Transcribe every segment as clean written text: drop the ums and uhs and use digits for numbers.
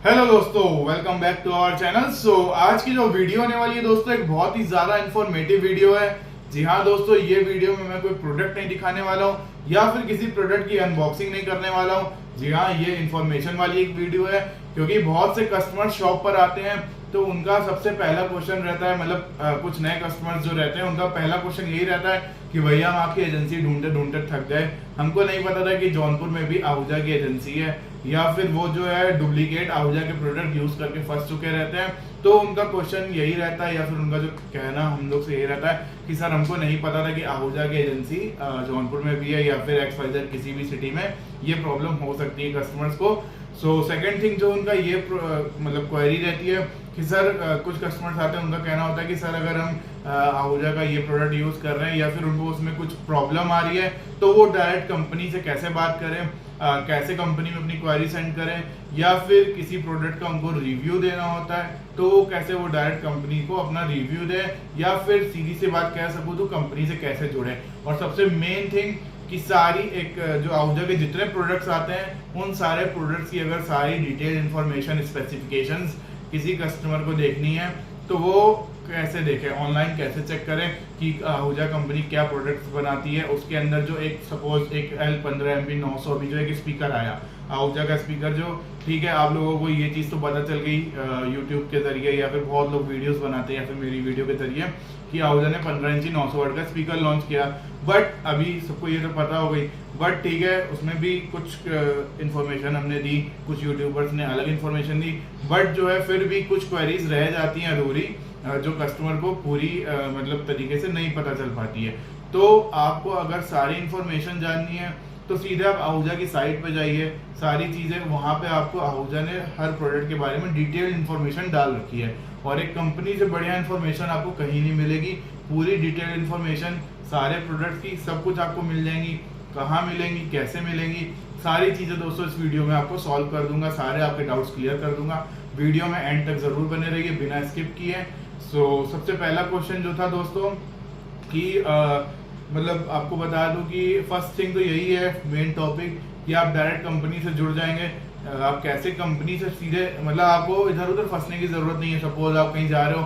Hello दोस्तों, welcome back to our channel. आज की जो वीडियो होने वाली है दोस्तों, एक बहुत ही ज्यादा इंफॉर्मेटिव वीडियो है। जी हाँ दोस्तों, ये वीडियो में मैं कोई प्रोडक्ट नहीं दिखाने वाला हूँ या फिर किसी प्रोडक्ट की अनबॉक्सिंग नहीं करने वाला हूँ। जी हाँ, ये इंफॉर्मेशन वाली एक वीडियो है, क्योंकि बहुत से कस्टमर शॉप पर आते हैं तो उनका सबसे पहला क्वेश्चन रहता है, मतलब कुछ नए कस्टमर्स जो रहते हैं उनका पहला क्वेश्चन यही रहता है कि भैया हम आपकी एजेंसी ढूंढते ढूंढते थक गए, हमको नहीं पता था कि जौनपुर में भी आहूजा की एजेंसी है, या फिर वो जो है डुप्लीकेट आहूजा के प्रोडक्ट यूज करके फंस चुके रहते हैं। तो उनका क्वेश्चन यही रहता है, या फिर उनका जो कहना हम लोग से यही रहता है कि सर हमको नहीं पता था कि आहूजा की एजेंसी जौनपुर में भी है या फिर XYZ किसी भी सिटी में। ये प्रॉब्लम हो सकती है कस्टमर्स को। सेकंड थिंग जो उनका ये मतलब क्वेरी रहती है कि सर कुछ कस्टमर्स आते हैं, उनका कहना होता है कि सर अगर हम आहूजा का ये प्रोडक्ट यूज कर रहे हैं या फिर उनको उसमें कुछ प्रॉब्लम आ रही है तो वो डायरेक्ट कंपनी से कैसे बात करें, कैसे कंपनी में अपनी क्वेरी सेंड करें, या फिर किसी प्रोडक्ट का उनको रिव्यू देना होता है तो वो कैसे वो डायरेक्ट कंपनी को अपना रिव्यू दे, या फिर सीधी सी बात कह सकूं तो कंपनी से कैसे जुड़े। और सबसे मेन थिंग कि सारी एक जो आहूजा के जितने प्रोडक्ट्स आते हैं उन सारे प्रोडक्ट्स की अगर सारी डिटेल इंफॉर्मेशन, स्पेसिफिकेशंस किसी कस्टमर को देखनी है तो वो कैसे देखे, ऑनलाइन कैसे चेक करें कि आहूजा कंपनी क्या प्रोडक्ट्स बनाती है। उसके अंदर जो एक सपोज एक L15 MB 900 अभी जो एक स्पीकर आया आहूजा का स्पीकर, जो ठीक है आप लोगों को ये चीज़ तो पता चल गई यूट्यूब के जरिए, या फिर बहुत लोग वीडियोस बनाते हैं या फिर मेरी वीडियो के जरिए कि आहूजा ने 15 इंची 900 वाट का स्पीकर लॉन्च किया। बट अभी सबको ये तो पता हो गई, बट ठीक है उसमें भी कुछ इन्फॉर्मेशन हमने दी, कुछ यूट्यूबर्स ने अलग इन्फॉर्मेशन दी, बट जो है फिर भी कुछ क्वेरीज रह जाती हैं अधूरी, जो कस्टमर को पूरी मतलब तरीके से नहीं पता चल पाती है। तो आपको अगर सारी इन्फॉर्मेशन जाननी है तो सीधे आप आहूजा की साइट पे जाइए, सारी चीज़ें वहाँ पे आपको आहूजा ने हर प्रोडक्ट के बारे में डिटेल इन्फॉर्मेशन डाल रखी है, और एक कंपनी से बढ़िया इन्फॉर्मेशन आपको कहीं नहीं मिलेगी। पूरी डिटेल इन्फॉर्मेशन सारे प्रोडक्ट्स की सब कुछ आपको मिल जाएंगी, कहाँ मिलेंगी, कैसे मिलेंगी, सारी चीज़ें दोस्तों इस वीडियो में आपको सॉल्व कर दूंगा, सारे आपके डाउट्स क्लियर कर दूंगा। वीडियो में एंड तक ज़रूर बने रहिए बिना स्किप किए। सबसे पहला क्वेश्चन जो था दोस्तों कि मतलब आपको बता दूं कि फर्स्ट थिंग तो यही है, मेन टॉपिक, कि आप डायरेक्ट कंपनी से जुड़ जाएंगे। आप कैसे कंपनी से सीधे, मतलब आपको इधर उधर फंसने की जरूरत नहीं है। सपोज आप कहीं जा रहे हो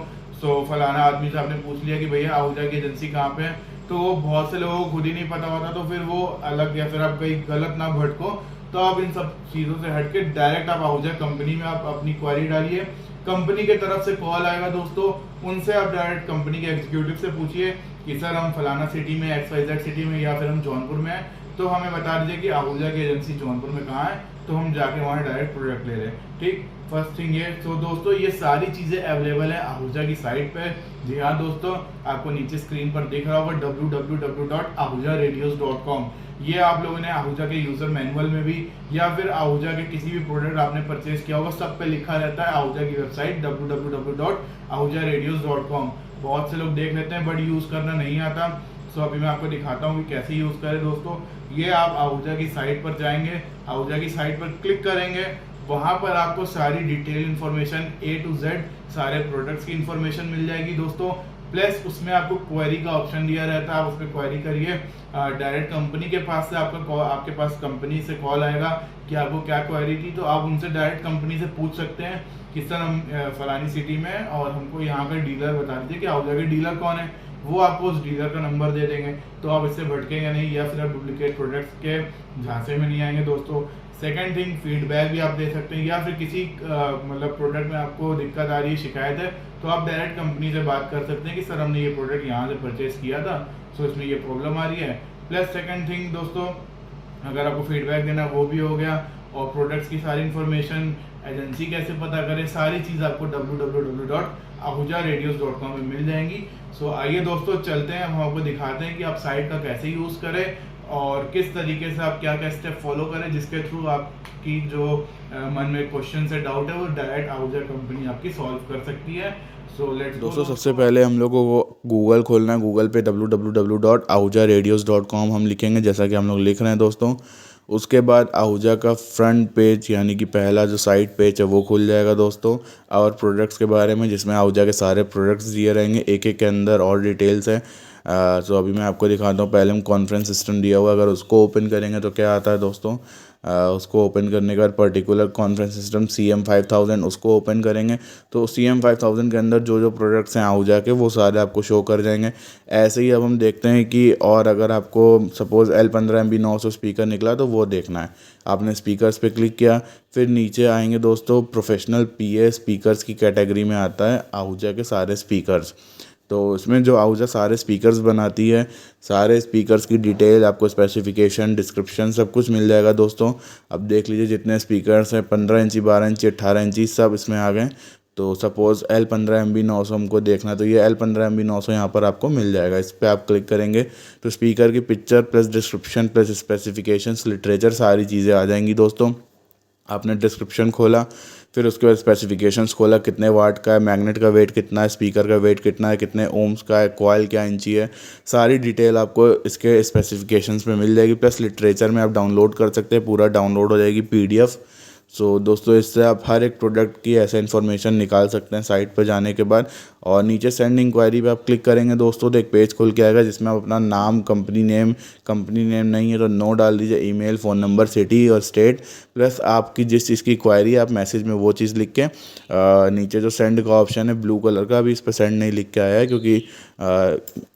फलाना आदमी से आपने पूछ लिया कि भैया आहूजा की एजेंसी कहाँ पे है, तो वो बहुत से लोगों को खुद ही नहीं पता होता, तो फिर वो अलग, या फिर आप कहीं गलत ना भटको। तो आप इन सब चीज़ों से हटके डायरेक्ट आप आहूजा कंपनी में आप अपनी क्वेरी डालिए। कंपनी के तरफ से कॉल आएगा दोस्तों, उनसे आप डायरेक्ट कंपनी के एग्जीक्यूटिव से पूछिए कि सर हम फलाना सिटी में, XYZ सिटी में, या फिर हम जौनपुर में हैं, तो हमें बता दीजिए कि आहूजा की एजेंसी जौनपुर में कहाँ है, तो हम जाके वहाँ डायरेक्ट प्रोडक्ट ले लें। ठीक, फर्स्ट थिंग ये। तो दोस्तों ये सारी चीज़ें अवेलेबल है आहूजा की साइट पे। जी हाँ दोस्तों, आपको नीचे स्क्रीन पर दिख रहा होगा www.ahoojaradios.com। ये आप लोगों ने आहूजा के यूजर मैनुअल में भी, या फिर आहूजा के किसी भी प्रोडक्ट आपने परचेज किया होगा, सब पे लिखा रहता है आहूजा की वेबसाइट www.ahoojaradios.com। बहुत से लोग देख लेते हैं बट यूज करना नहीं आता। अभी मैं आपको दिखाता हूँ कि कैसे यूज करें दोस्तों। ये आप आहूजा की साइट पर जाएंगे, आहूजा की साइट पर क्लिक करेंगे, वहां पर आपको सारी detail information A to Z सारे प्रोडक्ट्स की इन्फॉर्मेशन मिल जाएगी दोस्तों। प्लस उसमें आपको क्वेरी का ऑप्शन दिया रहता है, आप उस पर क्वेरी करिए। डायरेक्ट कंपनी के पास से आपके पास कंपनी से कॉल आएगा कि आपको क्या क्वेरी थी, तो आप उनसे डायरेक्ट कंपनी से पूछ सकते हैं कि सर हम फलानी सिटी में और हमको यहाँ का डीलर बता दीजिए कि आहूजा के डीलर कौन है। वो आपको उस डीलर का नंबर दे देंगे, तो आप इससे भटकेंगे नहीं, या फिर आप डुप्लीकेट प्रोडक्ट्स के झांसे में नहीं आएंगे दोस्तों। सेकंड थिंग, फीडबैक भी आप दे सकते हैं, या फिर किसी मतलब प्रोडक्ट में आपको दिक्कत आ रही है, शिकायत है, तो आप डायरेक्ट कंपनी से बात कर सकते हैं कि सर हमने ये प्रोडक्ट यहाँ से परचेज किया था, इसमें ये प्रॉब्लम आ रही है। प्लस सेकंड थिंग दोस्तों, अगर आपको फीडबैक देना वो भी हो गया, और प्रोडक्ट्स की सारी इन्फॉर्मेशन, एजेंसी कैसे पता करें, सारी चीज़ आपको www.ahoojaradios.com में मिल जाएंगी। आइए दोस्तों चलते हैं, हम आपको दिखाते हैं कि आप साइट का कैसे यूज़ करें और किस तरीके से आप क्या क्या स्टेप फॉलो करें, जिसके थ्रू आपकी जो मन में क्वेश्चन है, डाउट है, वो डायरेक्ट आहूजा कंपनी आपकी सॉल्व कर सकती है। दोस्तों सबसे पहले हम लोग को गूगल खोलना है। गूगल पे www.ahoojaradios.com हम लिखेंगे, जैसा कि हम लोग लिख रहे हैं दोस्तों। उसके बाद आहूजा का फ्रंट पेज, यानी कि पहला जो साइड पेज है वो खुल जाएगा दोस्तों, और प्रोडक्ट्स के बारे में, जिसमें आहूजा के सारे प्रोडक्ट्स दिए रहेंगे, एक एक के अंदर और डिटेल्स हैं। अभी मैं आपको दिखाता हूँ। पहले हम कॉन्फ्रेंस सिस्टम दिया हुआ, अगर उसको ओपन करेंगे तो क्या आता है दोस्तों, उसको ओपन करने के बाद पर्टिकुलर कॉन्फ्रेंस सिस्टम CM5000 उसको ओपन करेंगे तो CM5000 के अंदर जो जो प्रोडक्ट्स हैं आहुजा के वो सारे आपको शो कर जाएंगे। ऐसे ही अब हम देखते हैं कि और अगर आपको सपोज़ L15 MB 900 स्पीकर निकला तो वो देखना है। आपने स्पीकर्स पे क्लिक किया, फिर नीचे आएंगे दोस्तों, प्रोफेशनल PA स्पीकर्स की कैटेगरी में आता है आहुजा के सारे स्पीकर्स। तो इसमें जो आहुजा सारे स्पीकर्स बनाती है, सारे स्पीकर्स की डिटेल आपको, स्पेसिफिकेशन, डिस्क्रिप्शन सब कुछ मिल जाएगा दोस्तों। अब देख लीजिए जितने स्पीकर्स हैं 15 इंची, 12 इंची, 18 इंची सब इसमें आ गए। तो सपोज़ L15 MB 900 हमको देखना, तो ये L15 MB 900 यहाँ पर आपको मिल जाएगा। इस पर आप क्लिक करेंगे तो स्पीकर की picture plus description plus specifications, literature, सारी चीज़ें आ जाएंगी दोस्तों। आपने डिस्क्रिप्शन खोला, फिर उसके बाद स्पेसिफिकेशंस खोला, कितने वाट का है, मैग्नेट का वेट कितना है, स्पीकर का वेट कितना है, कितने ओम्स का है, कॉइल क्या इंची है, सारी डिटेल आपको इसके स्पेसिफिकेशंस में मिल जाएगी। प्लस लिटरेचर में आप डाउनलोड कर सकते हैं, पूरा डाउनलोड हो जाएगी PDF। सो दोस्तों इससे आप हर एक प्रोडक्ट की ऐसे इन्फॉर्मेशन निकाल सकते हैं साइट पर जाने के बाद। और नीचे सेंड इंक्वायरी पे आप क्लिक करेंगे दोस्तों तो एक पेज खुल के आएगा जिसमें आप अपना नाम, कंपनी नेम नहीं है तो नो डाल दीजिए, ईमेल, फ़ोन नंबर, सिटी और स्टेट, प्लस आपकी जिस चीज़ की क्वायरी है आप मैसेज में वो चीज़ लिख के नीचे जो सेंड का ऑप्शन है ब्लू कलर का, अभी इस पर सेंड नहीं लिख के आया है क्योंकि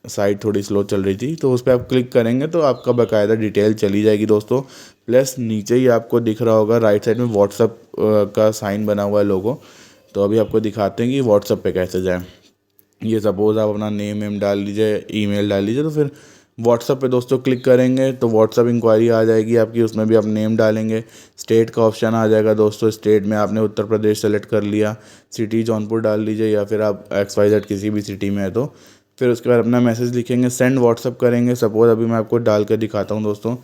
साइट थोड़ी स्लो चल रही थी, तो उस पर आप क्लिक करेंगे तो आपका बाकायदा डिटेल चली जाएगी दोस्तों। प्लस नीचे ही आपको दिख रहा होगा राइट साइड में व्हाट्सअप का साइन बना हुआ है, लोगो। तो अभी आपको दिखाते हैं कि व्हाट्सअप पे कैसे जाएं। ये सपोज़ आप अपना नेम डाल लीजिए, ईमेल डाल लीजिए, तो फिर व्हाट्सअप पे दोस्तों क्लिक करेंगे तो व्हाट्सअप इंक्वायरी आ जाएगी आपकी, उसमें भी आप नेम डालेंगे, स्टेट का ऑप्शन आ जाएगा दोस्तों। स्टेट में आपने उत्तर प्रदेश सेलेक्ट कर लिया, सिटी जौनपुर डाल लीजिए या फिर आप XYZ किसी भी सिटी में है तो फिर उसके बाद अपना मैसेज लिखेंगे, सेंड व्हाट्सअप करेंगे। सपोज़ अभी मैं आपको डाल कर दिखाता हूँ दोस्तों।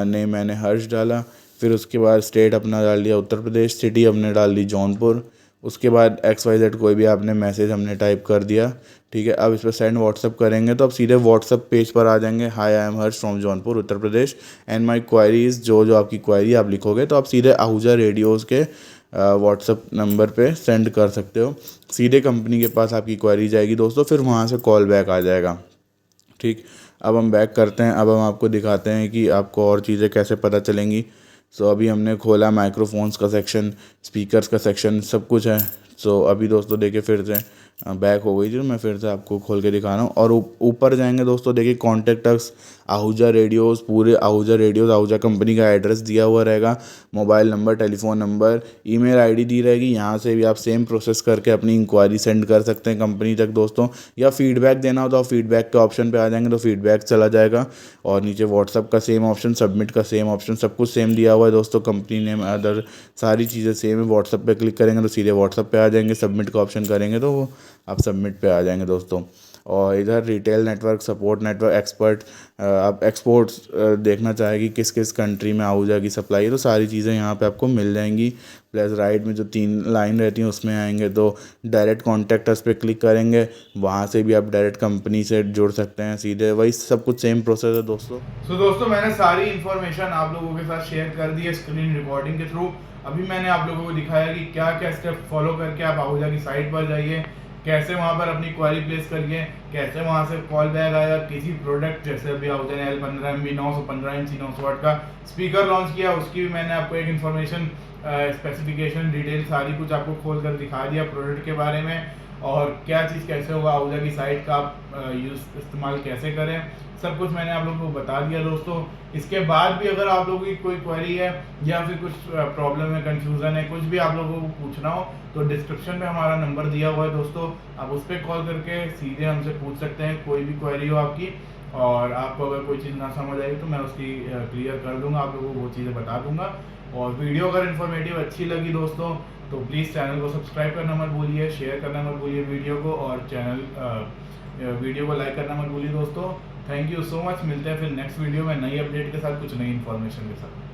नेम मैंने हर्ष डाला, फिर उसके बाद स्टेट अपना डाल दिया उत्तर प्रदेश, सिटी हमने डाल दी जौनपुर, उसके बाद XYZ कोई भी आपने मैसेज हमने टाइप कर दिया, ठीक है। अब इस पर सेंड व्हाट्सअप करेंगे तो अब सीधे व्हाट्सअप पेज पर आ जाएंगे। Hi, I am Harsh from Jaunpur Uttar Pradesh and my queries, जो आपकी क्वायरी आप लिखोगे तो आप सीधे आहूजा रेडियोज़ के व्हाट्सअप नंबर पे सेंड कर सकते हो। सीधे कंपनी के पास आपकी क्वायरी जाएगी दोस्तों, फिर वहाँ से कॉल बैक आ जाएगा, ठीक। अब हम बैक करते हैं, अब हम आपको दिखाते हैं कि आपको और चीज़ें कैसे पता चलेंगी। सो अभी हमने खोला माइक्रोफोन्स का सेक्शन, स्पीकर्स का सेक्शन, सब कुछ है। सो अभी दोस्तों देखिए फिर से बैक हो गई थी, मैं फिर से आपको खोल के दिखा रहा हूँ। और ऊपर जाएंगे दोस्तों, देखिए कॉन्टेक्ट अस, आहूजा रेडियोज़, पूरे आहूजा रेडियोज़, आहूजा कंपनी का एड्रेस दिया हुआ रहेगा, mobile number, telephone number, email ID दी रहेगी। यहाँ से भी आप सेम प्रोसेस करके अपनी इंक्वायरी सेंड कर सकते हैं कंपनी तक दोस्तों। या फीडबैक देना हो तो आप फीडबैक के ऑप्शन पे आ जाएंगे तो फीडबैक चला जाएगा। और नीचे व्हाट्सअप का सेम ऑप्शन, सबमिट का सेम ऑप्शन, सब कुछ सेम दिया हुआ है दोस्तों। कंपनी नेम, अदर सारी चीज़ें सेम है। व्हाट्सअप पे क्लिक करेंगे तो सीधे व्हाट्सअप पे आ जाएंगे, सबमिट का ऑप्शन करेंगे तो आप सबमिट पे आ जाएंगे दोस्तों। और इधर retail network, support network, expert, आप एक्सपोर्ट्स देखना चाहेगी किस किस कंट्री में आहूजा की सप्लाई है तो सारी चीज़ें यहाँ पे आपको मिल जाएंगी। प्लस राइट में जो 3 लाइन रहती हैं उसमें आएंगे तो डायरेक्ट कॉन्टैक्ट अस पे क्लिक करेंगे, वहाँ से भी आप डायरेक्ट कंपनी से जुड़ सकते हैं सीधे। वही सब कुछ सेम प्रोसेस है दोस्तों। सो दोस्तों मैंने सारी इन्फॉर्मेशन आप लोगों के साथ शेयर कर दी है स्क्रीन रिकॉर्डिंग के थ्रू। अभी मैंने आप लोगों को दिखाया कि क्या क्या स्टेप फॉलो करके आप आहूजा की साइट पर जाइए, कैसे वहाँ पर अपनी क्वारी प्लेस करिए, कैसे वहाँ से कॉल बैक आया किसी प्रोडक्ट, जैसे अभी आहूजा ने L15 MB 915 इंची 900 वाट का स्पीकर लॉन्च किया, उसकी भी मैंने आपको एक इन्फॉर्मेशन, स्पेसिफिकेशन, डिटेल सारी कुछ आपको खोल कर दिखा दिया प्रोडक्ट के बारे में। और क्या चीज़ कैसे होगा, आहूजा की साइट का आप इस्तेमाल कैसे करें, सब कुछ मैंने आप लोगों को बता दिया दोस्तों। इसके बाद भी अगर आप लोगों की कोई क्वेरी है या फिर कुछ प्रॉब्लम है, कंफ्यूजन है, कुछ भी आप लोगों को पूछना हो तो डिस्क्रिप्शन में हमारा नंबर दिया हुआ है दोस्तों, आप उस पर कॉल करके सीधे हमसे पूछ सकते हैं कोई भी क्वेरी हो आपकी। और आपको अगर कोई चीज़ ना समझ आई तो मैं उसकी क्लियर कर दूंगा, आप लोगों को वो चीज़ें बता दूंगा। और वीडियो अगर इन्फॉर्मेटिव अच्छी लगी दोस्तों तो प्लीज़ चैनल को सब्सक्राइब करना मत भूलिए, शेयर करना मत भूलिए वीडियो को, और वीडियो को लाइक करना मत भूलिए दोस्तों। Thank you so much. मिलते हैं फिर नेक्स्ट वीडियो में नई अपडेट के साथ, कुछ नई इन्फॉर्मेशन के साथ।